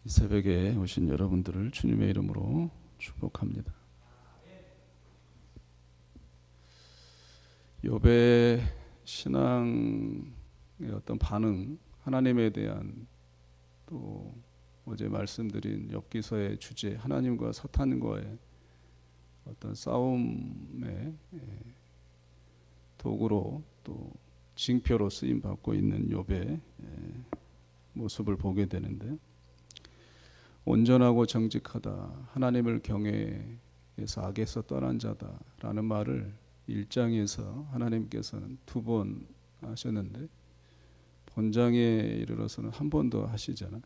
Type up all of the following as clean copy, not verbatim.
이 새벽에 오신 여러분들을 주님의 이름으로 축복합니다. 욥의 신앙의 어떤 반응, 하나님에 대한 또 어제 말씀드린 욥기서의 주제, 하나님과 사탄과의 어떤 싸움의 도구로 또 징표로 쓰임 받고 있는 욥의 모습을 보게 되는데, 온전하고 정직하다, 하나님을 경외해서 악에서 떠난 자다라는 말을 1장에서 하나님께서는 2번 하셨는데 본장에 이르러서는 한 번 더 하시잖아요.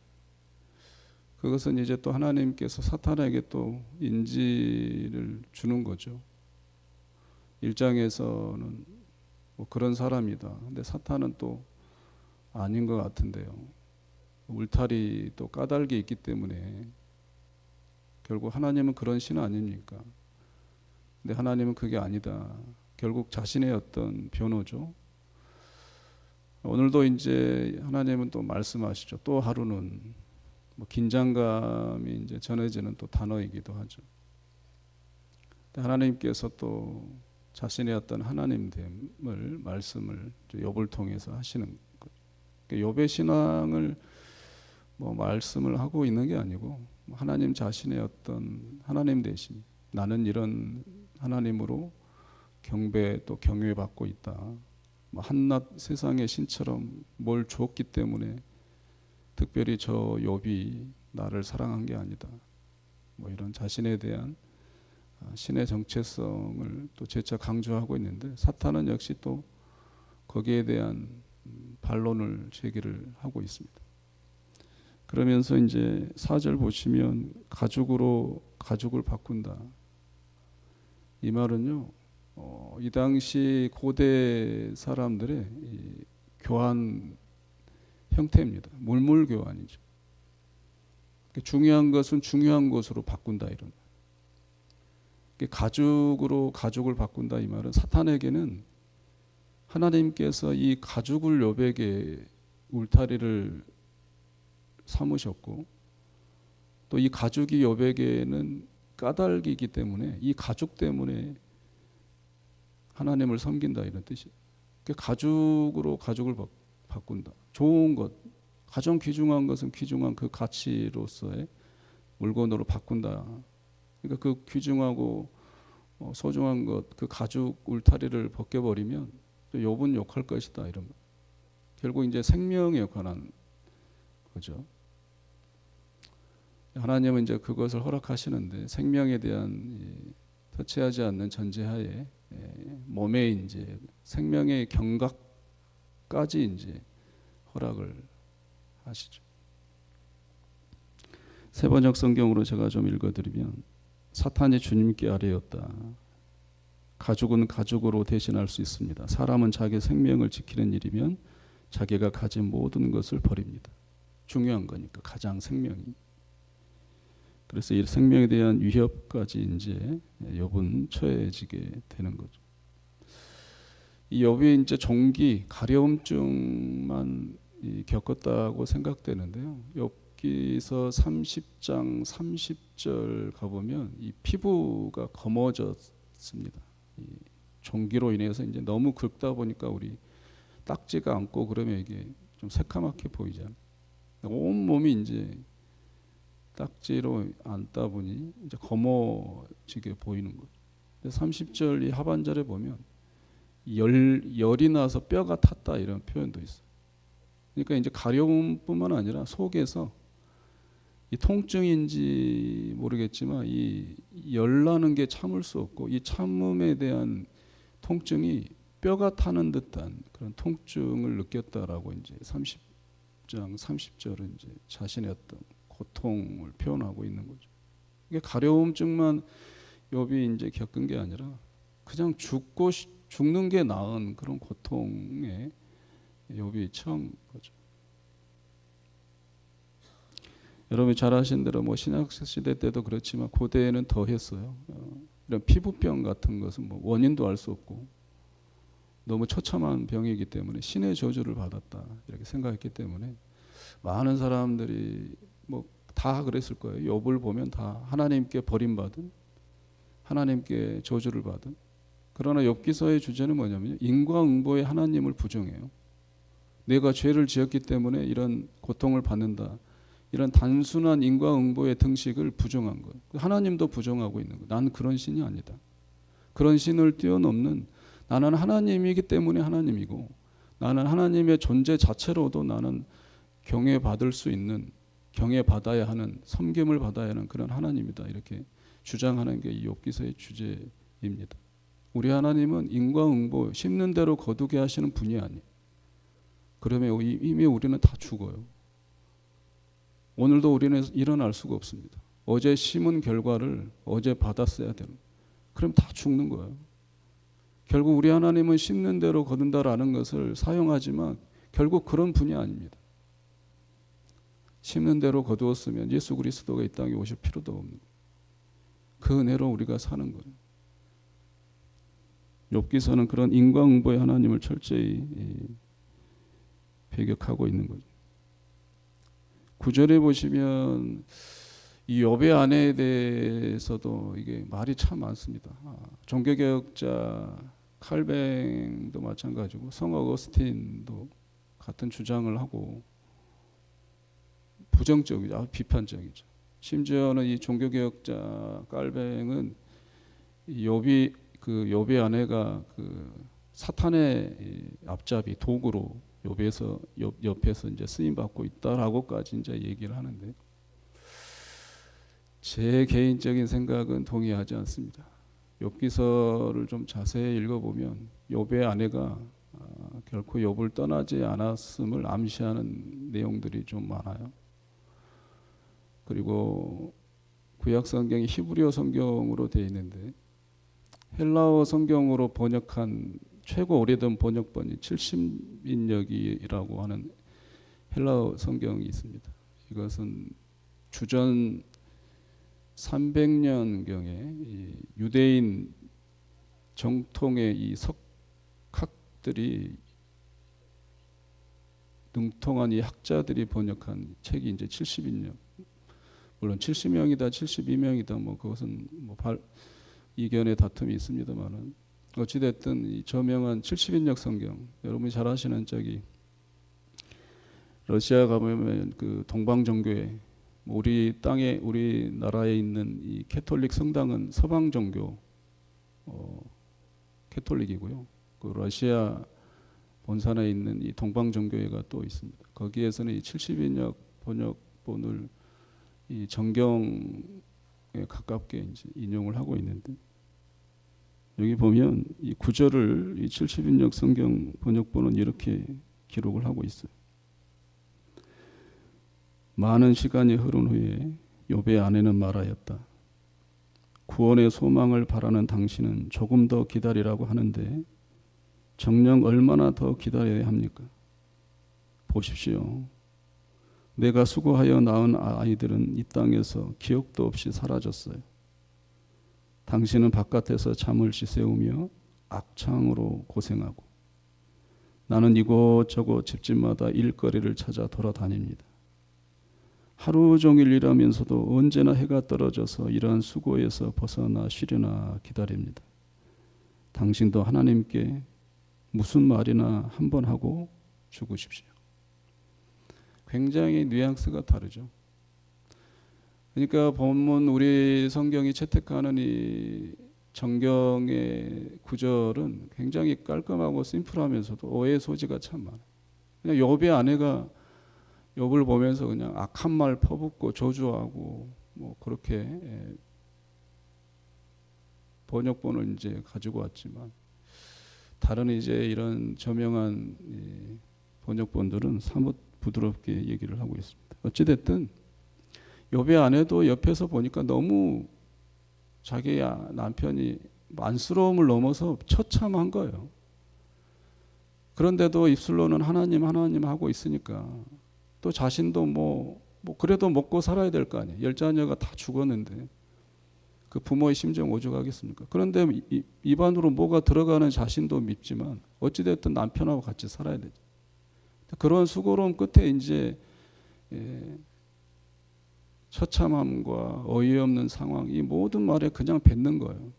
그것은 이제 또 하나님께서 사탄에게 또 인지를 주는 거죠. 1장에서는 뭐 그런 사람이다. 근데 사탄은 또 아닌 것 같은데요. 울타리 또 까닭이 있기 때문에 결국 하나님은 그런 신 아닙니까? 근데 하나님은 그게 아니다. 결국 자신의 어떤 변호죠. 오늘도 이제 하나님은 또 말씀하시죠. 또 하루는, 뭐 긴장감이 이제 전해지는 또 단어이기도 하죠. 하나님께서 또 자신의 어떤 하나님됨을 말씀을 욥을 통해서 하시는 거죠. 욥의 신앙을 뭐 말씀을 하고 있는 게 아니고 하나님 자신의 어떤 하나님 되심, 나는 이런 하나님으로 경배 또 경외받고 있다. 뭐 한낱 세상의 신처럼 뭘 주었기 때문에 특별히 저 욥이 나를 사랑한 게 아니다. 뭐 이런 자신에 대한 신의 정체성을 또 재차 강조하고 있는데, 사탄은 역시 또 거기에 대한 반론을 제기를 하고 있습니다. 그러면서 이제 4절 보시면 가죽으로 가죽을 바꾼다. 이 말은요, 이 당시 고대 사람들의 이 교환 형태입니다. 물물교환이죠. 중요한 것은 중요한 것으로 바꾼다, 이런. 가죽으로 가죽을 바꾼다, 이 말은 사탄에게는 하나님께서 이 가죽을 욥에게 울타리를 삼으셨고, 또 이 가죽이 욥에게는 까닭이기 때문에 이 가죽 때문에 하나님을 섬긴다, 이런 뜻이에요. 가죽으로 가죽을 바꾼다. 좋은 것, 가장 귀중한 것은 귀중한 그 가치로서의 물건으로 바꾼다. 그러니까 그 귀중하고 소중한 것, 그 가죽 울타리를 벗겨버리면 욥은 욕할 것이다, 이런 거. 결국 이제 생명에 관한 거죠. 하나님은 이제 그것을 허락하시는데, 생명에 대한 터치하지 않는 전제하에 몸에 이제 생명의 경각까지 이제 허락을 하시죠. 세번역 성경으로 제가 좀 읽어드리면, 사탄이 주님께 아뢰었다. 가죽은 가죽으로 대신할 수 있습니다. 사람은 자기 생명을 지키는 일이면 자기가 가진 모든 것을 버립니다. 중요한 거니까, 가장 생명이. 그래서 이 생명에 대한 위협까지 이제 욥은 처해지게 되는 거죠. 이 욥이 이제 종기, 가려움증만 겪었다고 생각되는데요. 욥기서 30장 30절 가보면 이 피부가 검어졌습니다. 이 종기로 인해서 이제 너무 긁다 보니까 우리 딱지가 않고 그러면 이게 좀 새카맣게 보이잖아요. 온 몸이 이제 딱지로 안다 보니 이제 검어지게 보이는 거죠. 30절 이 하반절에 보면 열이 나서 뼈가 탔다, 이런 표현도 있어요. 그러니까 이제 가려움뿐만 아니라 속에서 이 통증인지 모르겠지만 이 열나는 게 참을 수 없고, 이 참음에 대한 통증이 뼈가 타는 듯한 그런 통증을 느꼈다라고 이제 30장 30절은 이제 자신의 어떤 고통을 표현하고 있는 거죠. 이게 가려움증만 욥이 이제 겪은 게 아니라 그냥 죽는 게 나은 그런 고통에 욥이 처한 거죠. 여러분이 잘 아시는 대로 뭐 신약 시대 때도 그렇지만 고대에는 더 했어요. 이런 피부병 같은 것은 뭐 원인도 알 수 없고 너무 처참한 병이기 때문에 신의 저주를 받았다, 이렇게 생각했기 때문에 많은 사람들이 뭐 다 그랬을 거예요. 욥을 보면 다 하나님께 버림받은, 하나님께 저주를 받은. 그러나 욥기서의 주제는 뭐냐면 인과응보의 하나님을 부정해요. 내가 죄를 지었기 때문에 이런 고통을 받는다. 이런 단순한 인과응보의 등식을 부정한 거예요. 하나님도 부정하고 있는 거예요. 난 그런 신이 아니다. 그런 신을 뛰어넘는, 나는 하나님이기 때문에 하나님이고, 나는 하나님의 존재 자체로도 나는 경외받을 수 있는, 경외받아야 하는, 섬김을 받아야 하는 그런 하나님이다. 이렇게 주장하는 게 이 욥기서의 주제입니다. 우리 하나님은 인과응보, 심는 대로 거두게 하시는 분이 아니에요. 그러면 이미 우리는 다 죽어요. 오늘도 우리는 일어날 수가 없습니다. 어제 심은 결과를 어제 받았어야 되는, 그럼 다 죽는 거예요. 결국 우리 하나님은 심는 대로 거둔다라는 것을 사용하지만 결국 그런 분이 아닙니다. 심는 대로 거두었으면 예수 그리스도가 이 땅에 오실 필요도 없는 거예요. 그 은혜로 우리가 사는 거예요. 욥기서는 그런 인과응보의 하나님을 철저히 배격하고 있는 거죠. 9절에 보시면 이 욥의 아내에 대해서도 이게 말이 참 많습니다. 종교개혁자 칼뱅도 마찬가지고 성 어거스틴도 같은 주장을 하고 부정적이죠. 아주 비판적이죠. 심지어는 이 종교개혁자 칼뱅은 욥의 아내가 그 사탄의 앞잡이 도구로 옆에서 이제 쓰임 받고 있다라고까지 이제 얘기를 하는데, 제 개인적인 생각은 동의하지 않습니다. 욥기서를 좀 자세히 읽어보면 욥의 아내가 결코 욥을 떠나지 않았음을 암시하는 내용들이 좀 많아요. 그리고 구약 성경이 히브리어 성경으로 되어 있는데 헬라어 성경으로 번역한 최고 오래된 번역본이 70인역이라고 하는 헬라어 성경이 있습니다. 이것은 주전 300년경에 유대인 정통의 이 석학들이 능통한 이 학자들이 번역한 책이 이제 70인역. 물론 70명이다, 72명이다, 뭐 그것은 뭐 이견의 다툼이 있습니다만은 어찌됐든 이 저명한 70인역 성경, 여러분이 잘 아시는 저기 러시아 가보면 그 동방 종교에, 우리 땅에, 우리나라에 있는 이 캐톨릭 성당은 서방 종교 캐톨릭이고요. 그 러시아 본산에 있는 이 동방 종교회가 또 있습니다. 거기에서는 이 70인역 번역본을 이 정경에 가깝게 이제 인용을 하고 있는데, 여기 보면 이 9절을 이 70인역 성경 번역본은 이렇게 기록을 하고 있어요. 많은 시간이 흐른 후에 욥의 아내는 말하였다. 구원의 소망을 바라는 당신은 조금 더 기다리라고 하는데 정녕 얼마나 더 기다려야 합니까? 보십시오. 내가 수고하여 낳은 아이들은 이 땅에서 기억도 없이 사라졌어요. 당신은 바깥에서 잠을 지새우며 악창으로 고생하고 나는 이곳저곳 집집마다 일거리를 찾아 돌아다닙니다. 하루 종일 일하면서도 언제나 해가 떨어져서 이러한 수고에서 벗어나 쉬려나 기다립니다. 당신도 하나님께 무슨 말이나 한번 하고 죽으십시오. 굉장히 뉘앙스가 다르죠. 그러니까 본문 우리 성경이 채택하는 이 정경의 구절은 굉장히 깔끔하고 심플하면서도 오해 소지가 참 많아요. 그냥 욥의 아내가 욥을 보면서 그냥 악한 말 퍼붓고 저주하고 뭐 그렇게 번역본을 이제 가지고 왔지만, 다른 이제 이런 저명한 번역본들은 사뭇 부드럽게 얘기를 하고 있습니다. 어찌됐든 욥의 아내도 옆에서 보니까 너무 자기 남편이 안쓰러움을 넘어서 처참한 거예요. 그런데도 입술로는 하나님 하나님 하고 있으니까 또 자신도 뭐 그래도 먹고 살아야 될 거 아니에요. 10자녀가 다 죽었는데 그 부모의 심정 오죽하겠습니까? 그런데 입안으로 뭐가 들어가는 자신도 밉지만 어찌됐든 남편하고 같이 살아야 되죠. 그런 수고로움 끝에 이제 처참함과 어이없는 상황, 이 모든 말에 그냥 뱉는 거예요.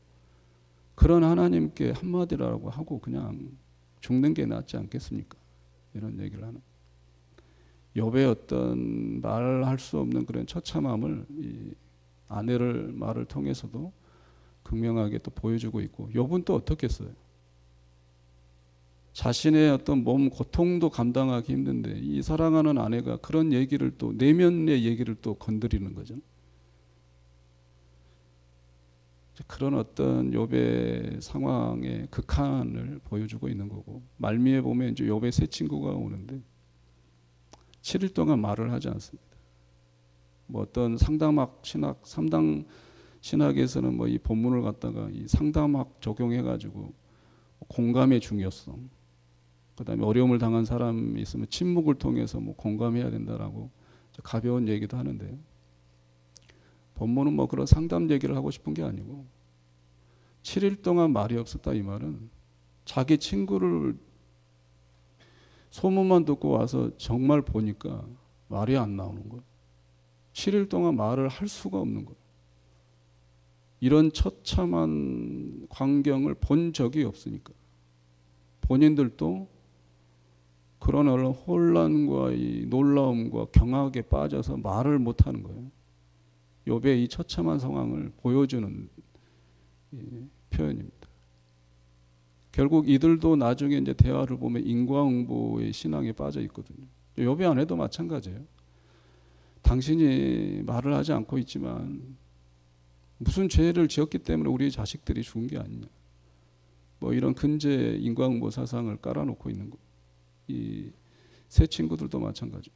그런 하나님께 한마디라고 하고 그냥 죽는 게 낫지 않겠습니까? 이런 얘기를 하는. 욥의 어떤 말할 수 없는 그런 처참함을 이 아내를 말을 통해서도 극명하게 또 보여주고 있고, 욥은 또 어떻겠어요? 자신의 어떤 몸 고통도 감당하기 힘든데 이 사랑하는 아내가 그런 얘기를 또 내면의 얘기를 또 건드리는 거죠. 그런 어떤 욥의 상황의 극한을 보여주고 있는 거고, 말미에 보면 이제 욥의 세 친구가 오는데 7일 동안 말을 하지 않습니다. 뭐 어떤 상담학 신학, 삼당 신학에서는 뭐 이 본문을 갖다가 이 상담학 적용해가지고 공감의 중요성, 그다음에 어려움을 당한 사람이 있으면 침묵을 통해서 뭐 공감해야 된다라고 가벼운 얘기도 하는데요. 본문은 뭐 그런 상담 얘기를 하고 싶은 게 아니고 7일 동안 말이 없었다 이 말은 자기 친구를 소문만 듣고 와서 정말 보니까 말이 안 나오는 거예요. 7일 동안 말을 할 수가 없는 거예요. 이런 처참한 광경을 본 적이 없으니까 본인들도 그런 혼란과 이 놀라움과 경악에 빠져서 말을 못하는 거예요. 욥의 이 처참한 상황을 보여주는 표현입니다. 결국 이들도 나중에 이제 대화를 보면 인과응보의 신앙에 빠져 있거든요. 욥의 아내도 마찬가지예요. 당신이 말을 하지 않고 있지만 무슨 죄를 지었기 때문에 우리 자식들이 죽은 게 아니냐. 뭐 이런 근제 인과응보 사상을 깔아놓고 있는 거. 이 세 친구들도 마찬가지.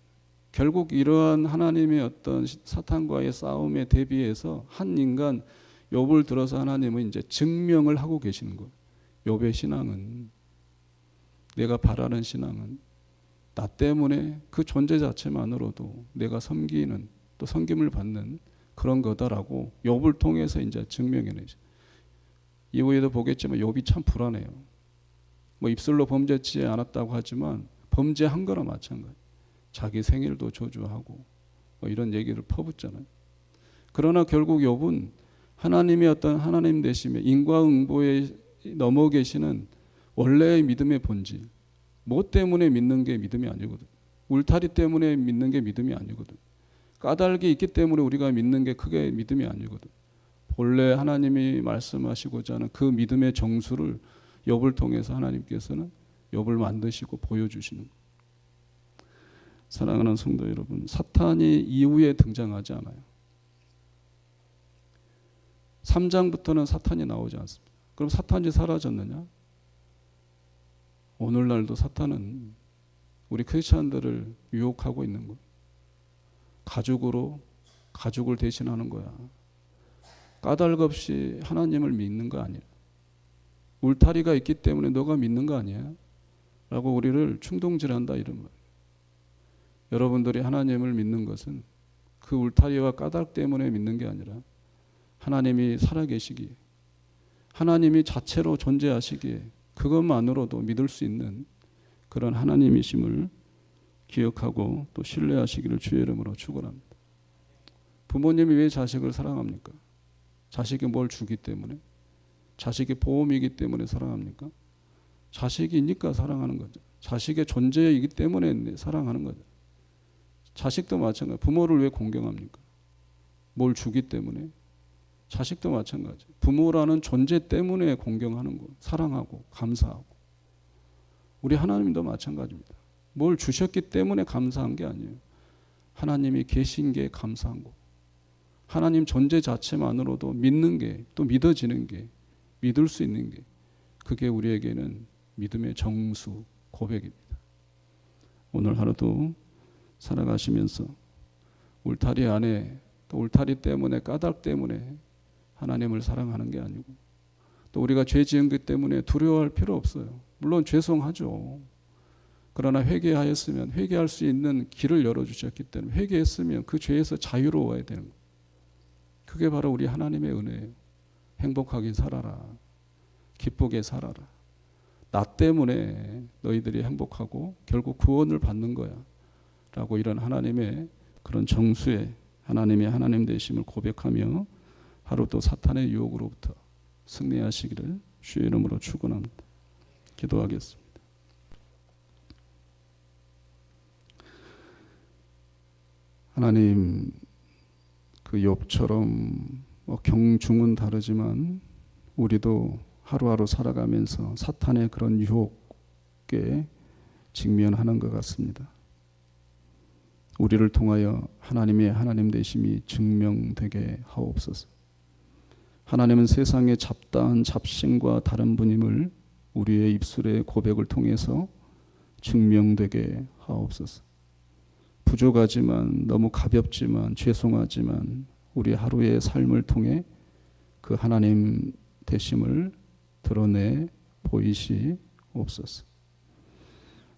결국 이러한 하나님의 어떤 사탄과의 싸움에 대비해서 한 인간 욥을 들어서 하나님은 이제 증명을 하고 계시는 거예요. 욥의 신앙은, 내가 바라는 신앙은 나 때문에 그 존재 자체만으로도 내가 섬기는 또 섬김을 받는 그런 거다라고 욥을 통해서 이제 증명해내죠. 이후에도 보겠지만 욥이 참 불안해요. 뭐 입술로 범죄치 않았다고 하지만 범죄한 거나 마찬가지. 자기 생일도 저주하고 뭐 이런 얘기를 퍼붓잖아요. 그러나 결국 욥은 하나님의 어떤 하나님 되심에 인과응보에 넘어 계시는 원래의 믿음의 본질, 뭐 때문에 믿는 게 믿음이 아니거든. 울타리 때문에 믿는 게 믿음이 아니거든. 까닭이 있기 때문에 우리가 믿는 게 그게 믿음이 아니거든. 본래 하나님이 말씀하시고자 하는 그 믿음의 정수를 욥을 통해서 하나님께서는 욥을 만드시고 보여주시는 거예요. 사랑하는 성도 여러분, 사탄이 이후에 등장하지 않아요. 3장부터는 사탄이 나오지 않습니다. 그럼 사탄이 사라졌느냐? 오늘날도 사탄은 우리 크리스찬들을 유혹하고 있는 거예요. 가죽으로 가죽을 대신하는 거야. 까닭 없이 하나님을 믿는 거 아니야. 울타리가 있기 때문에 너가 믿는 거 아니야? 라고 우리를 충동질한다 이런 말. 여러분들이 하나님을 믿는 것은 그 울타리와 까닭 때문에 믿는 게 아니라 하나님이 살아계시기에, 하나님이 자체로 존재하시기에 그것만으로도 믿을 수 있는 그런 하나님이심을 기억하고 또 신뢰하시기를 주의 이름으로 축원합니다. 부모님이 왜 자식을 사랑합니까? 자식이 뭘 주기 때문에? 자식이 보험이기 때문에 사랑합니까? 자식이니까 사랑하는 거죠. 자식의 존재이기 때문에 사랑하는 거죠. 자식도 마찬가지. 부모를 왜 공경합니까? 뭘 주기 때문에. 자식도 마찬가지. 부모라는 존재 때문에 공경하는 거, 사랑하고 감사하고. 우리 하나님도 마찬가지입니다. 뭘 주셨기 때문에 감사한 게 아니에요. 하나님이 계신 게 감사한 거. 하나님 존재 자체만으로도 믿는 게, 또 믿어지는 게, 믿을 수 있는 게, 그게 우리에게는 믿음의 정수, 고백입니다. 오늘 하루도 살아가시면서 울타리 안에, 또 울타리 때문에, 까닭 때문에 하나님을 사랑하는 게 아니고, 또 우리가 죄 지은 것 때문에 두려워할 필요 없어요. 물론 죄송하죠. 그러나 회개하였으면 회개할 수 있는 길을 열어주셨기 때문에 회개했으면 그 죄에서 자유로워야 되는 거예요. 그게 바로 우리 하나님의 은혜예요. 행복하게 살아라. 기쁘게 살아라. 나 때문에 너희들이 행복하고 결국 구원을 받는 거야. 라고 이런 하나님의 그런 정수의 하나님의 하나님 되심을 고백하며 하루 또 사탄의 유혹으로부터 승리하시기를 주의 이름으로 축원합니다. 기도하겠습니다. 하나님, 그 욥처럼 경중은 다르지만 우리도 하루하루 살아가면서 사탄의 그런 유혹에 직면하는 것 같습니다. 우리를 통하여 하나님의 하나님 되심이 증명되게 하옵소서. 하나님은 세상의 잡다한 잡신과 다른 분임을 우리의 입술의 고백을 통해서 증명되게 하옵소서. 부족하지만, 너무 가볍지만, 죄송하지만 우리 하루의 삶을 통해 그 하나님 되심을 드러내 보이시옵소서.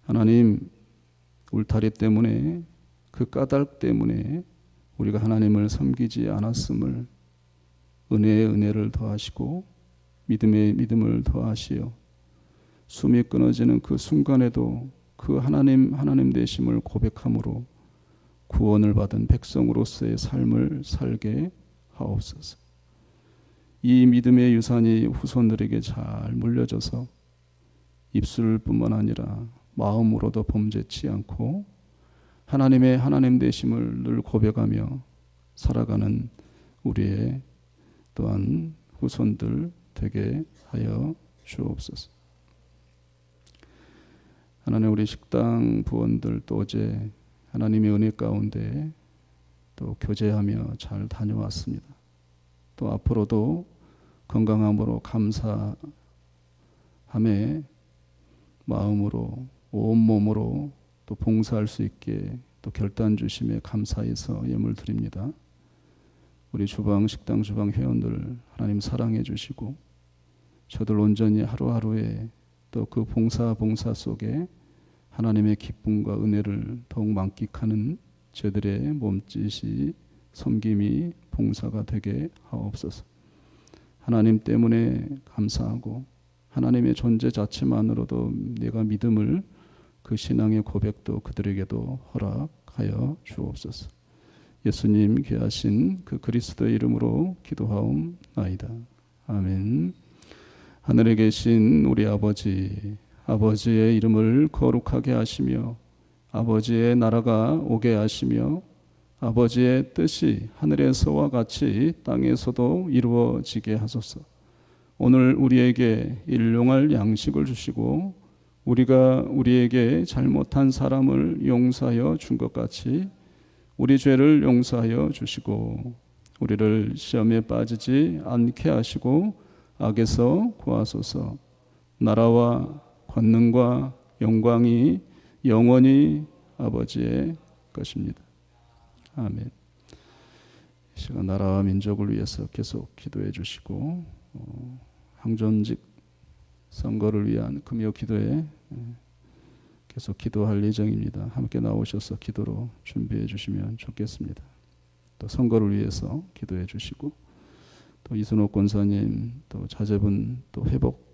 하나님, 울타리 때문에, 그 까닭 때문에 우리가 하나님을 섬기지 않았음을 은혜에 은혜를 더하시고 믿음에 믿음을 더하시어 숨이 끊어지는 그 순간에도 그 하나님 되심을 고백함으로 구원을 받은 백성으로서의 삶을 살게 하옵소서. 이 믿음의 유산이 후손들에게 잘 물려져서 입술뿐만 아니라 마음으로도 범죄치 않고 하나님의 하나님 되심을 늘 고백하며 살아가는 우리의 또한 후손들 되게 하여 주옵소서. 하나님, 우리 식당 부원들 또 어제 하나님의 은혜 가운데 또 교제하며 잘 다녀왔습니다. 또 앞으로도 건강함으로 감사함에 마음으로 온몸으로 또 봉사할 수 있게 또 결단 주심에 감사해서 예물 드립니다. 우리 식당 주방 회원들 하나님 사랑해 주시고 저들 온전히 하루하루에 또 그 봉사 속에 하나님의 기쁨과 은혜를 더욱 만끽하는 저들의 몸짓이 섬김이 봉사가 되게 하옵소서. 하나님 때문에 감사하고 하나님의 존재 자체만으로도 내가 믿음을 그 신앙의 고백도 그들에게도 허락하여 주옵소서. 예수님 귀하신 그 그리스도의 이름으로 기도하옵나이다. 아멘. 하늘에 계신 우리 아버지의 이름을 거룩하게 하시며 아버지의 나라가 오게 하시며 아버지의 뜻이 하늘에서와 같이 땅에서도 이루어지게 하소서. 오늘 우리에게 일용할 양식을 주시고 우리가 우리에게 잘못한 사람을 용서하여 준 것 같이 우리 죄를 용서하여 주시고 우리를 시험에 빠지지 않게 하시고 악에서 구하소서. 나라와 권능과 영광이 영원히 아버지의 것입니다. 아멘. 이 시간 나라와 민족을 위해서 계속 기도해 주시고 항존직 선거를 위한 금요 기도에 계속 기도할 예정입니다. 함께 나오셔서 기도로 준비해 주시면 좋겠습니다. 또 선거를 위해서 기도해 주시고 또 이순옥 권사님 또 자제분 또 회복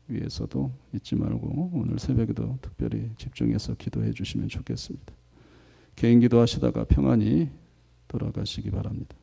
위해서도 잊지 말고 오늘 새벽에도 특별히 집중해서 기도해 주시면 좋겠습니다. 개인 기도하시다가 평안히 돌아가시기 바랍니다.